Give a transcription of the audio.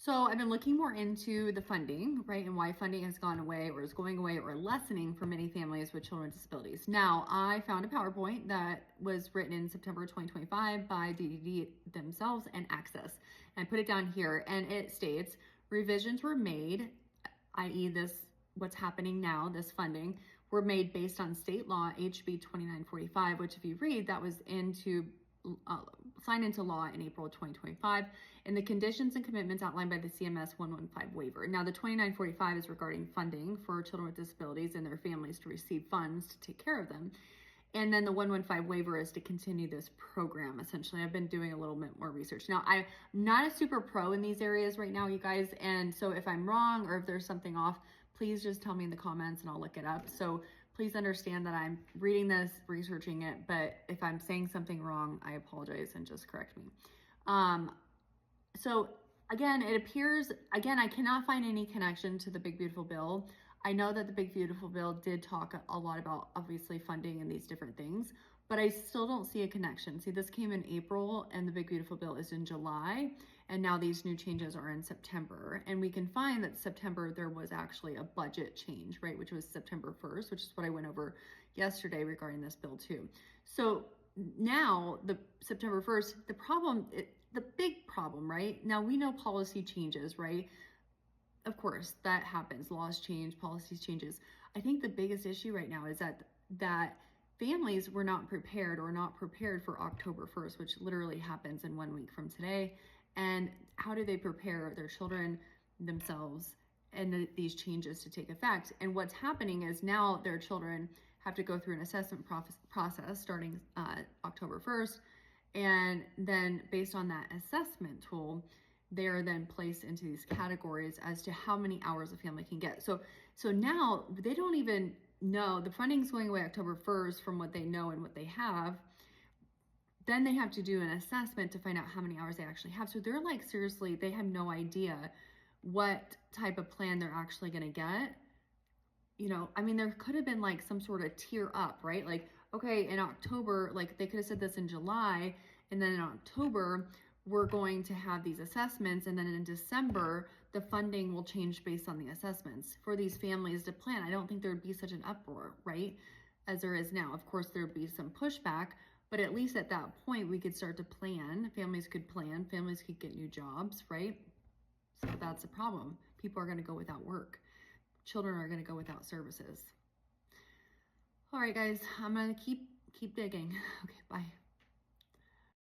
So I've been looking more into the funding, right, and why funding has gone away or is going away or lessening for many families with children with disabilities. Now, I found a PowerPoint that was written in September 2025 by DDD themselves and Access. And I put it down here, and it states revisions were made, i.e. this, what's happening now, this funding, were made based on state law HB 2945, which if you read, that was signed into law in April of 2025, and the conditions and commitments outlined by the CMS 115 waiver. Now, the 2945 is regarding funding for children with disabilities and their families to receive funds to take care of them. And then the 115 waiver is to continue this program, essentially. I've been doing a little bit more research. Now, I'm not a super pro in these areas right now, you guys. And so if I'm wrong or if there's something off, please just tell me in the comments and I'll look it up. So please understand that I'm reading this, researching it, but if I'm saying something wrong, I apologize and just correct me. So again, it appears, again, I cannot find any connection to the Big Beautiful Bill. I know that the Big Beautiful Bill did talk a lot about obviously funding and these different things, but I still don't see a connection. See, this came in April and the Big Beautiful Bill is in July, and now these new changes are in September. And we can find that September there was actually a budget change, right, which was September 1st, which is what I went over yesterday regarding this bill too. So now the September 1st, the big problem, right? Now we know policy changes, right? Of course, that happens. Laws change, policies changes. I think the biggest issue right now is that families were not prepared for October 1st, which literally happens in 1 week from today. And how do they prepare their children, themselves, and these changes to take effect? And what's happening is now their children have to go through an assessment process starting October 1st. And then based on that assessment tool, they are then placed into these categories as to how many hours a family can get. So now they don't even know. The funding's going away October 1st from what they know and what they have. Then they have to do an assessment to find out how many hours they actually have. So they're like, seriously, they have no idea what type of plan they're actually going to get. You know, I mean, there could have been like some sort of tier up, right? Like, okay, in October, like they could have said this in July, and then in October, we're going to have these assessments, and then in December, the funding will change based on the assessments for these families to plan. I don't think there'd be such an uproar, right, as there is now. Of course, there'd be some pushback, but at least at that point, we could start to plan. Families could plan. Families could get new jobs, right? So that's a problem. People are going to go without work. Children are going to go without services. All right, guys, I'm going to keep digging. Okay, bye.